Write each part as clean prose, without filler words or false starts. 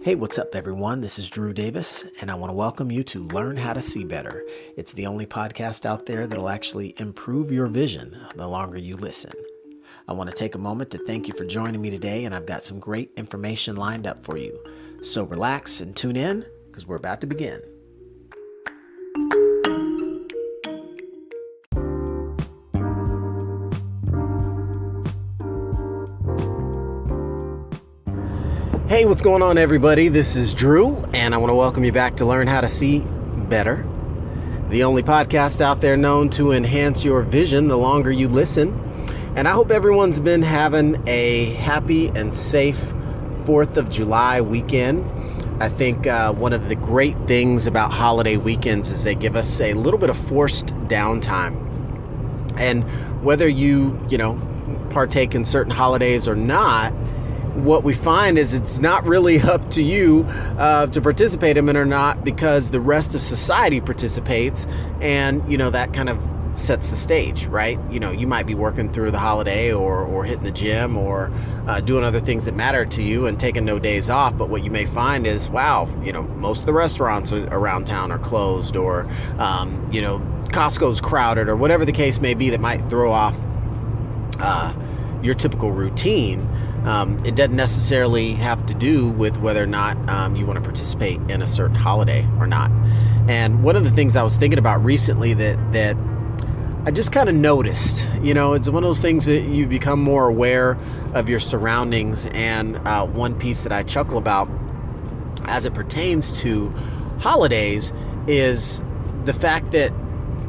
Hey, what's up, everyone? This is Drew Davis, and I want to welcome you to Learn How to See Better. It's the only podcast out there that'll actually improve your vision the longer you listen. I want to take a moment to thank you for joining me today, and I've got some great information lined up for you. So relax and tune in, because we're about to begin. Hey, what's going on, everybody? This is Drew, and I want to welcome you back to Learn How to See Better, the only podcast out there known to enhance your vision the longer you listen. And I hope everyone's been having a happy and safe 4th of July weekend. I think one of the great things about holiday weekends is they give us a little bit of forced downtime. And whether you partake in certain holidays or not, what we find is it's not really up to you to participate in it or not, because the rest of society participates, and that kind of sets the stage, right? You might be working through the holiday or hitting the gym or doing other things that matter to you and taking no days off. But what you may find is, wow, most of the restaurants around town are closed, or Costco's crowded, or whatever the case may be that might throw off your typical routine. It doesn't necessarily have to do with whether or not you want to participate in a certain holiday or not. And one of the things I was thinking about recently that I just kind of noticed, it's one of those things that you become more aware of your surroundings. And one piece that I chuckle about as it pertains to holidays is the fact that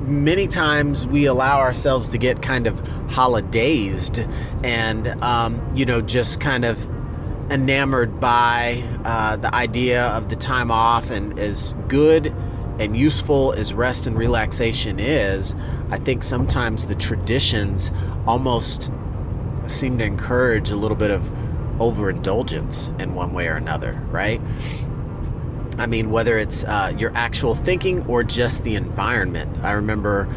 many times we allow ourselves to get kind of holidazed and, just kind of enamored by the idea of the time off. And as good and useful as rest and relaxation is, I think sometimes the traditions almost seem to encourage a little bit of overindulgence in one way or another, right? I mean, whether it's your actual thinking or just the environment. I remember,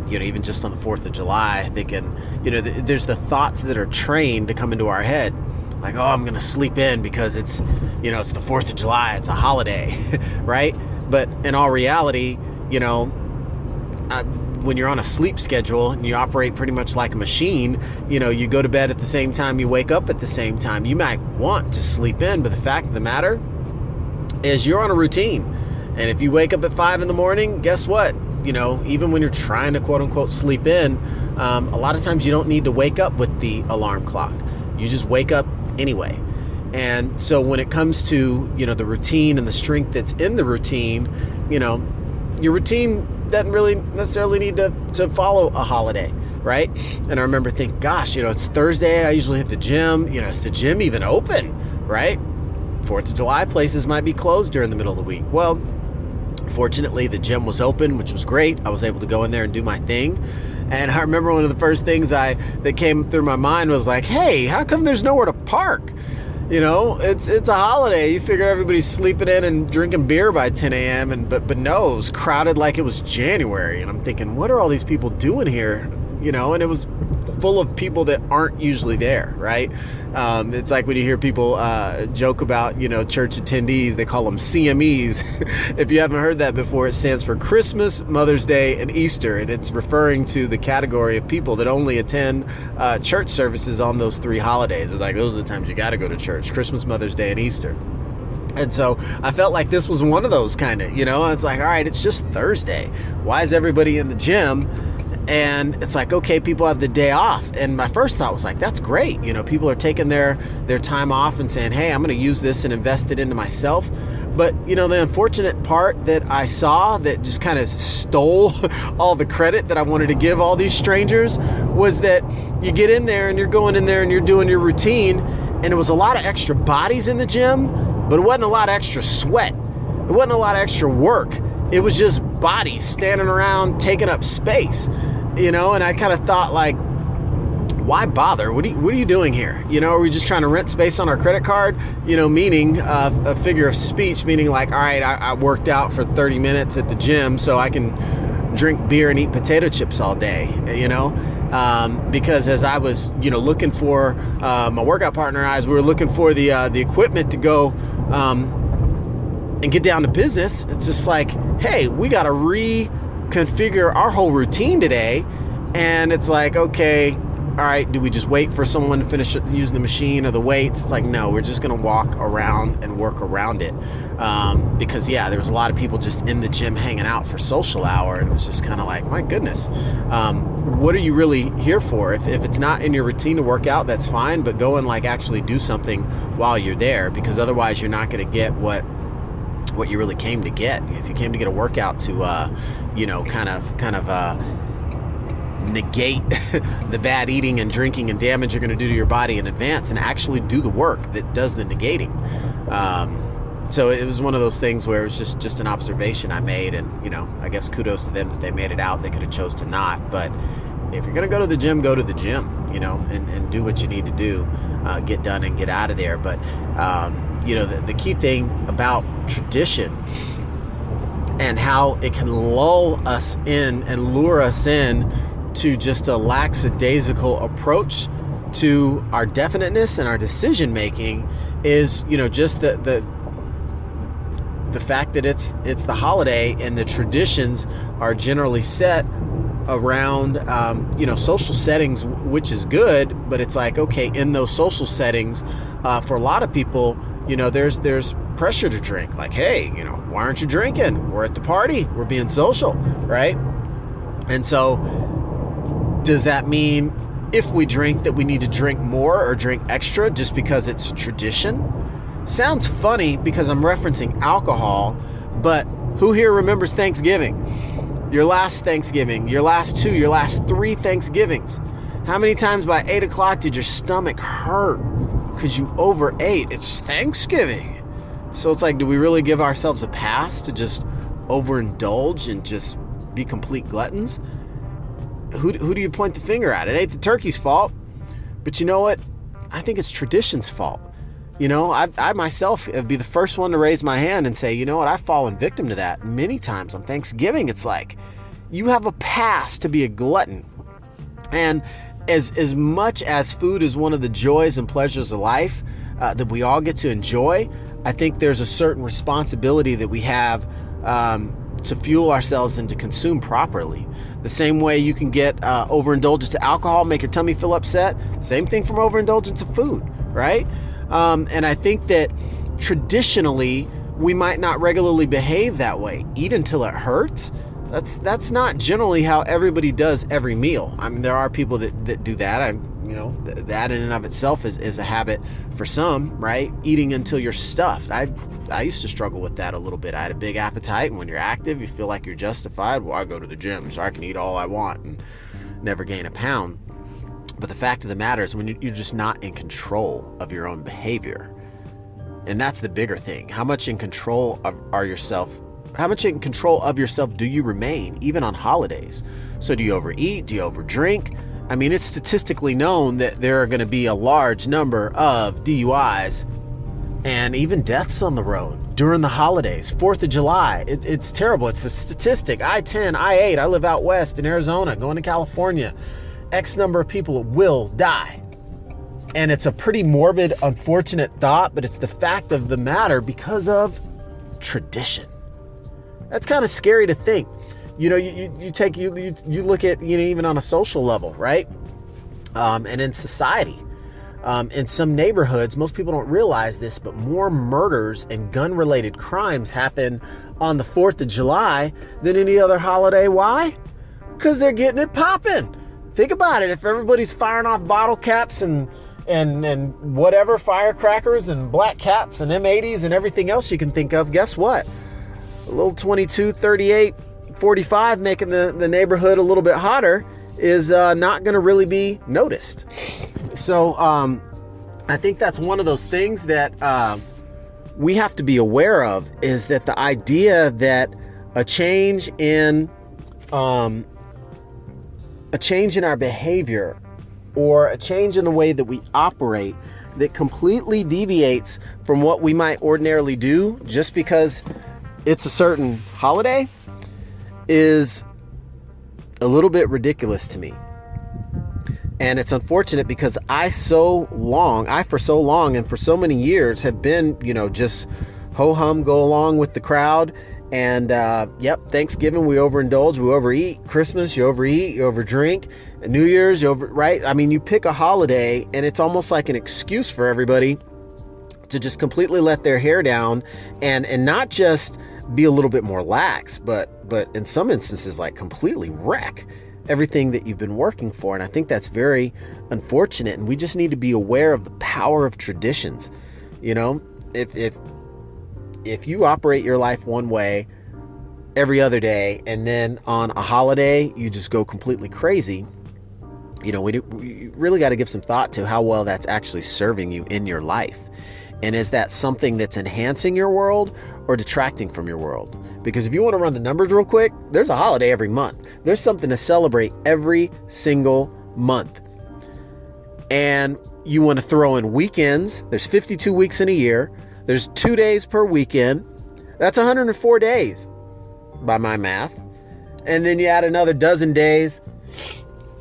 even just on the 4th of July, thinking, there's the thoughts that are trained to come into our head. Like, oh, I'm going to sleep in because it's the 4th of July. It's a holiday, right? But in all reality, when you're on a sleep schedule and you operate pretty much like a machine, you go to bed at the same time, you wake up at the same time. You might want to sleep in, but the fact of the matter is you're on a routine. And if you wake up at 5 in the morning, guess what? Even when you're trying to quote unquote sleep in, a lot of times you don't need to wake up with the alarm clock. You just wake up anyway. And so when it comes to, the routine and the strength that's in the routine, your routine doesn't really necessarily need to follow a holiday, right? And I remember thinking, gosh, it's Thursday. I usually hit the gym. Is the gym even open, right? 4th of July places might be closed during the middle of the week. Well, fortunately, the gym was open, which was great. I was able to go in there and do my thing. And I remember one of the first things that came through my mind was like, hey, how come there's nowhere to park? It's a holiday. You figure everybody's sleeping in and drinking beer by 10 a.m. But no, it was crowded like it was January. And I'm thinking, what are all these people doing here? And it was full of people that aren't usually there, right? It's like when you hear people joke about, church attendees, they call them CMEs. If you haven't heard that before, it stands for Christmas, Mother's Day, and Easter. And it's referring to the category of people that only attend church services on those 3 holidays. It's like, those are the times you got to go to church: Christmas, Mother's Day, and Easter. And so I felt like this was one of those kind of, it's like, all right, it's just Thursday. Why is everybody in the gym? And it's like, okay, people have the day off. And my first thought was like, that's great. People are taking their time off and saying, hey, I'm going to use this and invest it into myself. But, the unfortunate part that I saw that just kind of stole all the credit that I wanted to give all these strangers was that you get in there and you're going in there and you're doing your routine. And it was a lot of extra bodies in the gym, but it wasn't a lot of extra sweat. It wasn't a lot of extra work. It was just bodies standing around taking up space, and I kind of thought, like, why bother? What are you doing here? Are we just trying to rent space on our credit card? Meaning a figure of speech, meaning like, all right, I worked out for 30 minutes at the gym so I can drink beer and eat potato chips all day, because as I was, looking for my workout partner and I, we were looking for the equipment to go and get down to business, it's just like, hey, we got to reconfigure our whole routine today. And it's like, okay, all right, do we just wait for someone to finish using the machine or the weights? It's like, no, we're just going to walk around and work around it. Because there was a lot of people just in the gym hanging out for social hour. And it was just kind of like, my goodness, what are you really here for? If it's not in your routine to work out, that's fine, but go and like actually do something while you're there, because otherwise you're not going to get what you really came to get. If you came to get a workout to, kind of negate the bad eating and drinking and damage you're going to do to your body in advance, and actually do the work that does the negating. So it was one of those things where it was just an observation I made, and I guess kudos to them that they made it out. They could have chose to not, but if you're going to go to the gym, go to the gym, and do what you need to do, get done and get out of there. But the key thing about tradition and how it can lull us in and lure us in to just a lackadaisical approach to our definiteness and our decision making is, just the fact that it's the holiday, and the traditions are generally set around social settings, which is good. But it's like, okay, in those social settings, for a lot of people, there's pressure to drink. Like, hey, why aren't you drinking? We're at the party, we're being social, right? And so does that mean if we drink that we need to drink more or drink extra just because it's tradition? Sounds funny because I'm referencing alcohol, but who here remembers Thanksgiving? Your last Thanksgiving, your last 3 Thanksgivings. How many times by 8 o'clock did your stomach hurt because you overate? It's Thanksgiving. So it's like, do we really give ourselves a pass to just overindulge and just be complete gluttons? Who do you point the finger at? It ain't the turkey's fault. But you know what? I think it's tradition's fault. I myself would be the first one to raise my hand and say, you know what? I've fallen victim to that many times on Thanksgiving. It's like, you have a pass to be a glutton. And as much as food is one of the joys and pleasures of life that we all get to enjoy, I think there's a certain responsibility that we have to fuel ourselves and to consume properly. The same way you can get overindulgence to alcohol, make your tummy feel upset. Same thing from overindulgence to food, right? And I think that traditionally we might not regularly behave that way. Eat until it hurts. That's not generally how everybody does every meal. I mean, there are people that do that. That in and of itself is a habit for some, right? Eating until you're stuffed. I used to struggle with that a little bit. I had a big appetite, and when you're active, you feel like you're justified. Well, I go to the gym so I can eat all I want and never gain a pound. But the fact of the matter is, when you're just not in control of your own behavior, and that's the bigger thing. How much in control of yourself do you remain, even on holidays? So do you overeat? Do you overdrink? I mean, it's statistically known that there are going to be a large number of DUIs and even deaths on the road during the holidays. 4th of July, it's terrible. It's a statistic. I-10, I-8, I live out west in Arizona, going to California. X number of people will die. And it's a pretty morbid, unfortunate thought, but it's the fact of the matter because of tradition. That's kind of scary to think. You look at, even on a social level, right? And in society. In some neighborhoods, most people don't realize this, but more murders and gun-related crimes happen on the 4th of July than any other holiday. Why? Because they're getting it popping. Think about it. If everybody's firing off bottle caps and whatever, firecrackers and black cats and M80s and everything else you can think of, guess what? A little 22, 38, 45 making the neighborhood a little bit hotter is not going to really be noticed. So I think that's one of those things that we have to be aware of, is that the idea that a change in our behavior or a change in the way that we operate that completely deviates from what we might ordinarily do just because it's a certain holiday is a little bit ridiculous to me. And it's unfortunate because I for so long and for so many years have been, just ho-hum, go along with the crowd. And Thanksgiving, we overindulge, we overeat. Christmas, you overeat, you overdrink. New Year's, right? I mean, you pick a holiday and it's almost like an excuse for everybody to just completely let their hair down and not just be a little bit more lax, but in some instances, like completely wreck everything that you've been working for. And I think that's very unfortunate. And we just need to be aware of the power of traditions. If you operate your life one way every other day, and then on a holiday, you just go completely crazy, we really got to give some thought to how well that's actually serving you in your life. And is that something that's enhancing your world or detracting from your world? Because if you want to run the numbers real quick, there's a holiday every month. There's something to celebrate every single month. And you want to throw in weekends. There's 52 weeks in a year. There's 2 days per weekend. That's 104 days by my math. And then you add another dozen days,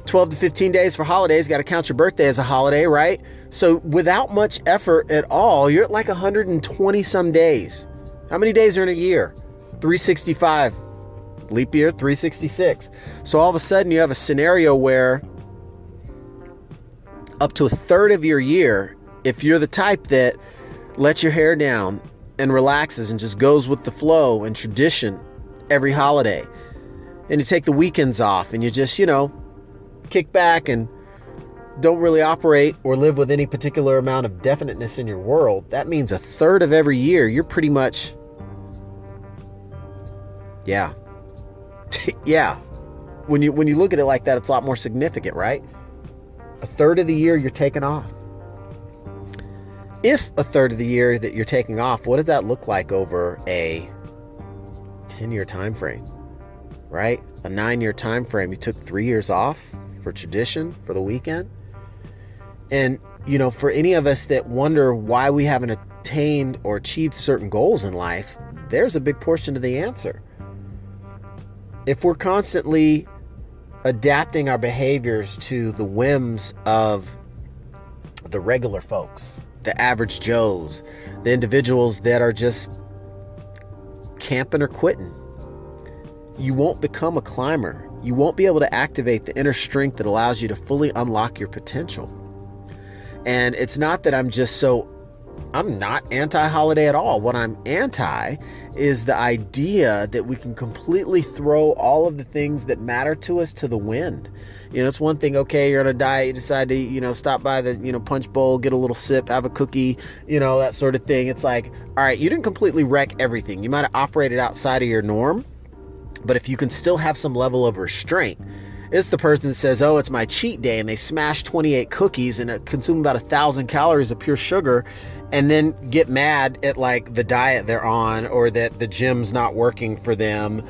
12 to 15 days for holidays. Got to count your birthday as a holiday, right? So without much effort at all, you're at like 120 some days. How many days are in a year? 365. Leap year, 366. So all of a sudden you have a scenario where up to a third of your year, if you're the type that lets your hair down and relaxes and just goes with the flow and tradition every holiday, and you take the weekends off and you just, kick back and don't really operate or live with any particular amount of definiteness in your world, that means a third of every year you're pretty much, yeah. When you look at it like that, it's a lot more significant, right? A third of the year you're taking off. If a third of the year that you're taking off, what does that look like over a 10-year time frame, right? A 9-year time frame. You took 3 years off for tradition, for the weekend. And, for any of us that wonder why we haven't attained or achieved certain goals in life, there's a big portion of the answer. If we're constantly adapting our behaviors to the whims of the regular folks, the average Joes, the individuals that are just camping or quitting, you won't become a climber. You won't be able to activate the inner strength that allows you to fully unlock your potential. And it's not that I'm not anti-holiday at all. What I'm anti is the idea that we can completely throw all of the things that matter to us to the wind. It's one thing, okay, you're on a diet, you decide to, stop by the, punch bowl, get a little sip, have a cookie, that sort of thing. It's like, all right, you didn't completely wreck everything. You might have operated outside of your norm, but if you can still have some level of restraint. It's the person that says, oh, it's my cheat day, and they smash 28 cookies and consume about 1,000 calories of pure sugar, and then get mad at like the diet they're on or that the gym's not working for them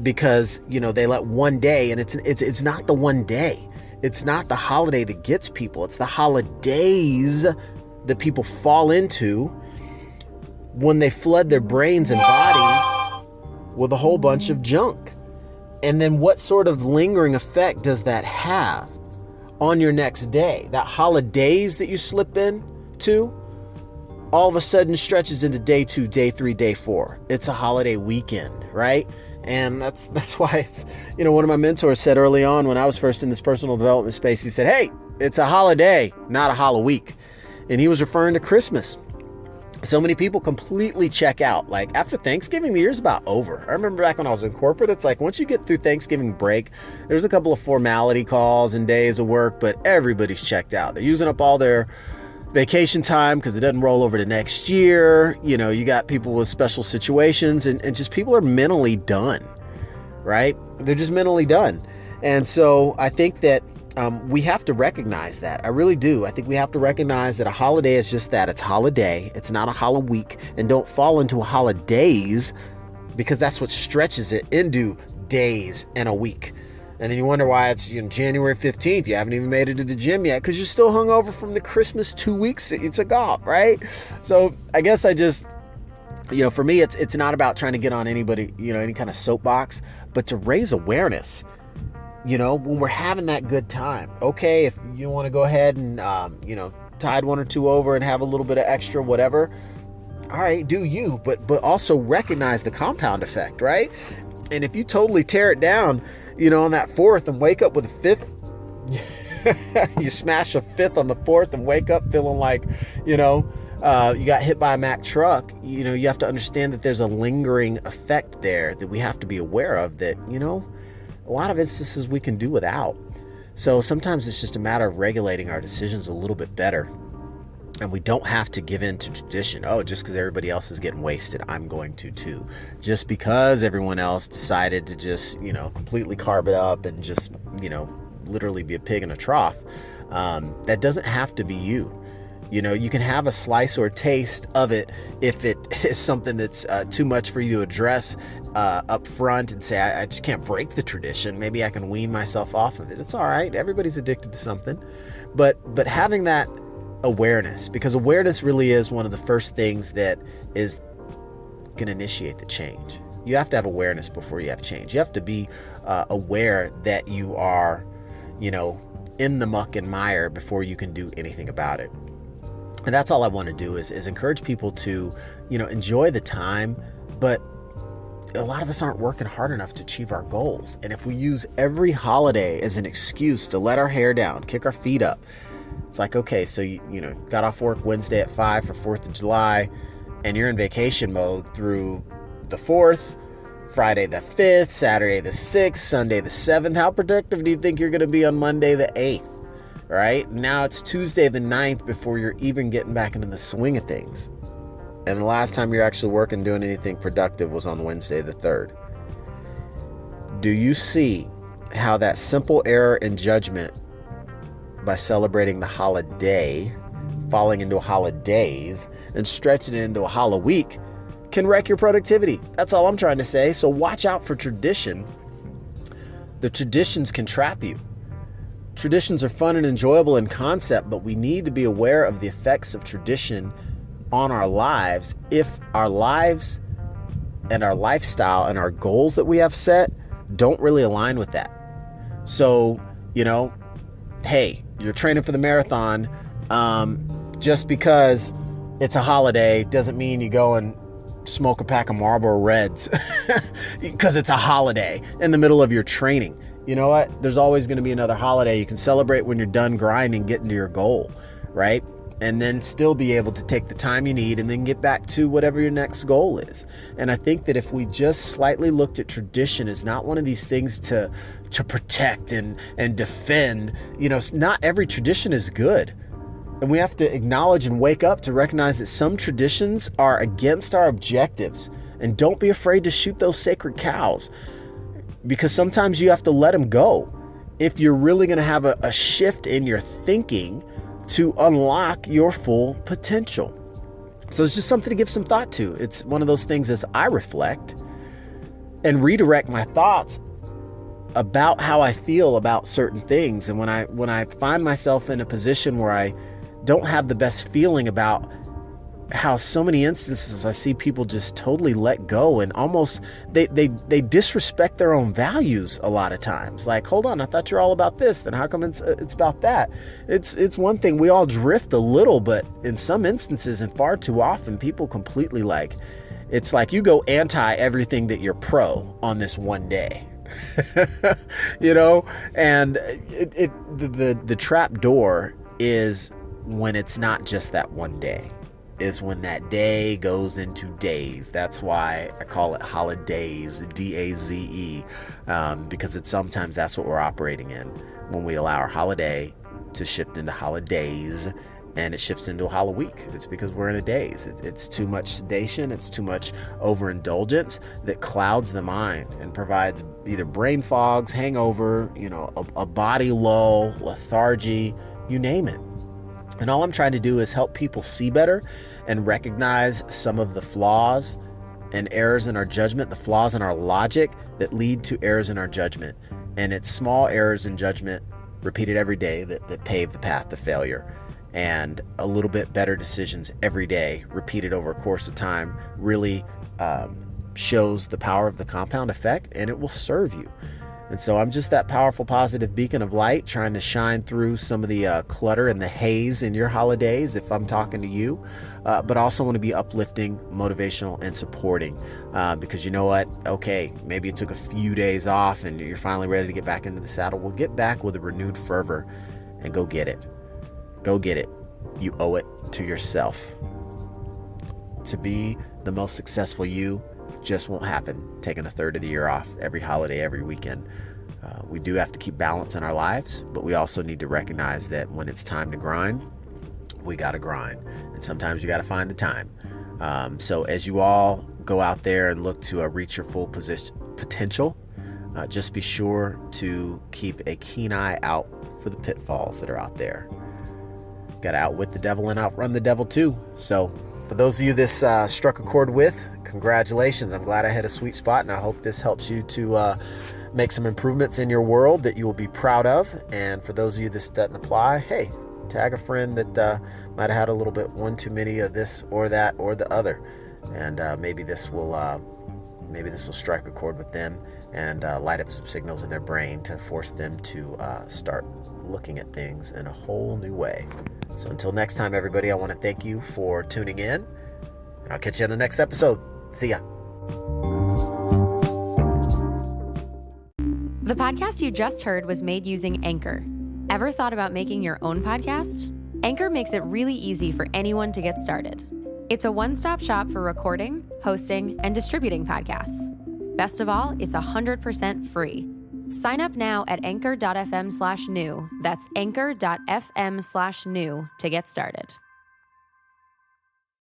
because, they let one day, and it's not the one day. It's not the holiday that gets people. It's the holidays that people fall into when they flood their brains and bodies with a whole bunch of junk. And then what sort of lingering effect does that have on your next day? That holidays that you slip into all of a sudden stretches into day 2, day 3, day 4. It's a holiday weekend, right? And that's why it's, one of my mentors said early on when I was first in this personal development space, he said, hey, it's a holiday, not a holiweek. And he was referring to Christmas. So many people completely check out. Like after Thanksgiving, the year's about over. I remember back when I was in corporate, it's like once you get through Thanksgiving break, there's a couple of formality calls and days of work, but everybody's checked out. They're using up all their vacation time because it doesn't roll over to next year. You got people with special situations and just people are mentally done, right? They're just mentally done. And so I think that we have to recognize that. I really do. I think we have to recognize that a holiday is just that. It's holiday. It's not a holiweek. And don't fall into a holidays because that's what stretches it into days and a week. And then you wonder why it's January 15th. You haven't even made it to the gym yet because you're still hungover from the Christmas 2 weeks that you took off, right? So I guess I just, for me, it's not about trying to get on anybody, any kind of soapbox, but to raise awareness when we're having that good time. Okay, if you want to go ahead and, tide one or two over and have a little bit of extra, whatever. All right, do you, but also recognize the compound effect, right? And if you totally tear it down, on that fourth and wake up with a fifth, you smash a fifth on the fourth and wake up feeling like, you got hit by a Mack truck. You have to understand that there's a lingering effect there that we have to be aware of, that, a lot of instances we can do without. So sometimes it's just a matter of regulating our decisions a little bit better. And we don't have to give in to tradition. Oh, just because everybody else is getting wasted, I'm going to too. Just because everyone else decided to just, completely carb it up and just, literally be a pig in a trough. That doesn't have to be you. You can have a slice or a taste of it if it is something that's too much for you to address up front and say, I just can't break the tradition. Maybe I can wean myself off of it. It's all right. Everybody's addicted to something. But having that awareness, because awareness really is one of the first things that is going to initiate the change. You have to have awareness before you have change. You have to be aware that you are, in the muck and mire before you can do anything about it. And that's all I want to do is encourage people to, enjoy the time, but a lot of us aren't working hard enough to achieve our goals. And if we use every holiday as an excuse to let our hair down, kick our feet up, it's like, okay, so you got off work Wednesday at 5 for 4th of July, and you're in vacation mode through the 4th, Friday the 5th, Saturday the 6th, Sunday the 7th. How productive do you think you're going to be on Monday the 8th? Right? Now it's Tuesday the 9th before you're even getting back into the swing of things. And the last time you're actually working, doing anything productive was on Wednesday the 3rd. Do you see how that simple error in judgment by celebrating the holiday, falling into holidays, and stretching it into a hollow week can wreck your productivity? That's all I'm trying to say. So watch out for tradition. The traditions can trap you. Traditions are fun and enjoyable in concept, but we need to be aware of the effects of tradition on our lives if our lives and our lifestyle and our goals that we have set don't really align with that. So, hey, you're training for the marathon. Just because it's a holiday doesn't mean you go and smoke a pack of Marlboro Reds because it's a holiday in the middle of your training. You know what? There's always going to be another holiday. You can celebrate when you're done grinding, getting to your goal, right? And then still be able to take the time you need and then get back to whatever your next goal is. And I think that if we just slightly looked at tradition as not one of these things to protect and defend, not every tradition is good. And we have to acknowledge and wake up to recognize that some traditions are against our objectives. And don't be afraid to shoot those sacred cows, because sometimes you have to let them go if you're really going to have a shift in your thinking to unlock your full potential. So it's just something to give some thought to. It's one of those things as I reflect and redirect my thoughts about how I feel about certain things. And when I find myself in a position where I don't have the best feeling about how so many instances I see people just totally let go and almost they disrespect their own values a lot of times. Like, hold on, I thought you're all about this, then how come it's about that? It's one thing, we all drift a little, but in some instances and far too often people completely it's like you go anti everything that you're pro on this one day. And the trap door is when it's not just that one day. Is when that day goes into days. That's why I call it holidays, D-A-Z-E, because sometimes that's what we're operating in when we allow our holiday to shift into holidays and it shifts into a hollow week. It's because we're in a daze. It's too much sedation. It's too much overindulgence that clouds the mind and provides either brain fogs, hangover, a body lull, lethargy, you name it. And all I'm trying to do is help people see better and recognize some of the flaws and errors in our judgment, the flaws in our logic that lead to errors in our judgment. And it's small errors in judgment repeated every day that pave the path to failure. And a little bit better decisions every day, repeated over a course of time, really shows the power of the compound effect, and it will serve you. And so I'm just that powerful, positive beacon of light trying to shine through some of the clutter and the haze in your holidays if I'm talking to you, but also want to be uplifting, motivational, and supporting because you know what? Okay, maybe it took a few days off and you're finally ready to get back into the saddle. Well, get back with a renewed fervor and go get it. Go get it. You owe it to yourself. To be the most successful you just won't happen taking a third of the year off every holiday, every weekend. We do have to keep balance in our lives, but we also need to recognize that when it's time to grind, we got to grind. And sometimes you got to find the time. So as you all go out there and look to reach your full potential, just be sure to keep a keen eye out for the pitfalls that are out there. Got to outwit the devil and outrun the devil too. So for those of you this struck a chord with, congratulations. I'm glad I hit a sweet spot, and I hope this helps you to make some improvements in your world that you will be proud of. And for those of you this doesn't apply, hey, tag a friend that might have had a little bit one too many of this or that or the other, and maybe this will strike a chord with them and light up some signals in their brain to force them to start looking at things in a whole new way. So until next time, everybody, I want to thank you for tuning in, and I'll catch you in the next episode. See ya. The podcast you just heard was made using Anchor. Ever thought about making your own podcast? Anchor makes it really easy for anyone to get started. It's a one-stop shop for recording, hosting, and distributing podcasts. Best of all, it's 100% free. Sign up now at anchor.fm/new. That's anchor.fm/new to get started.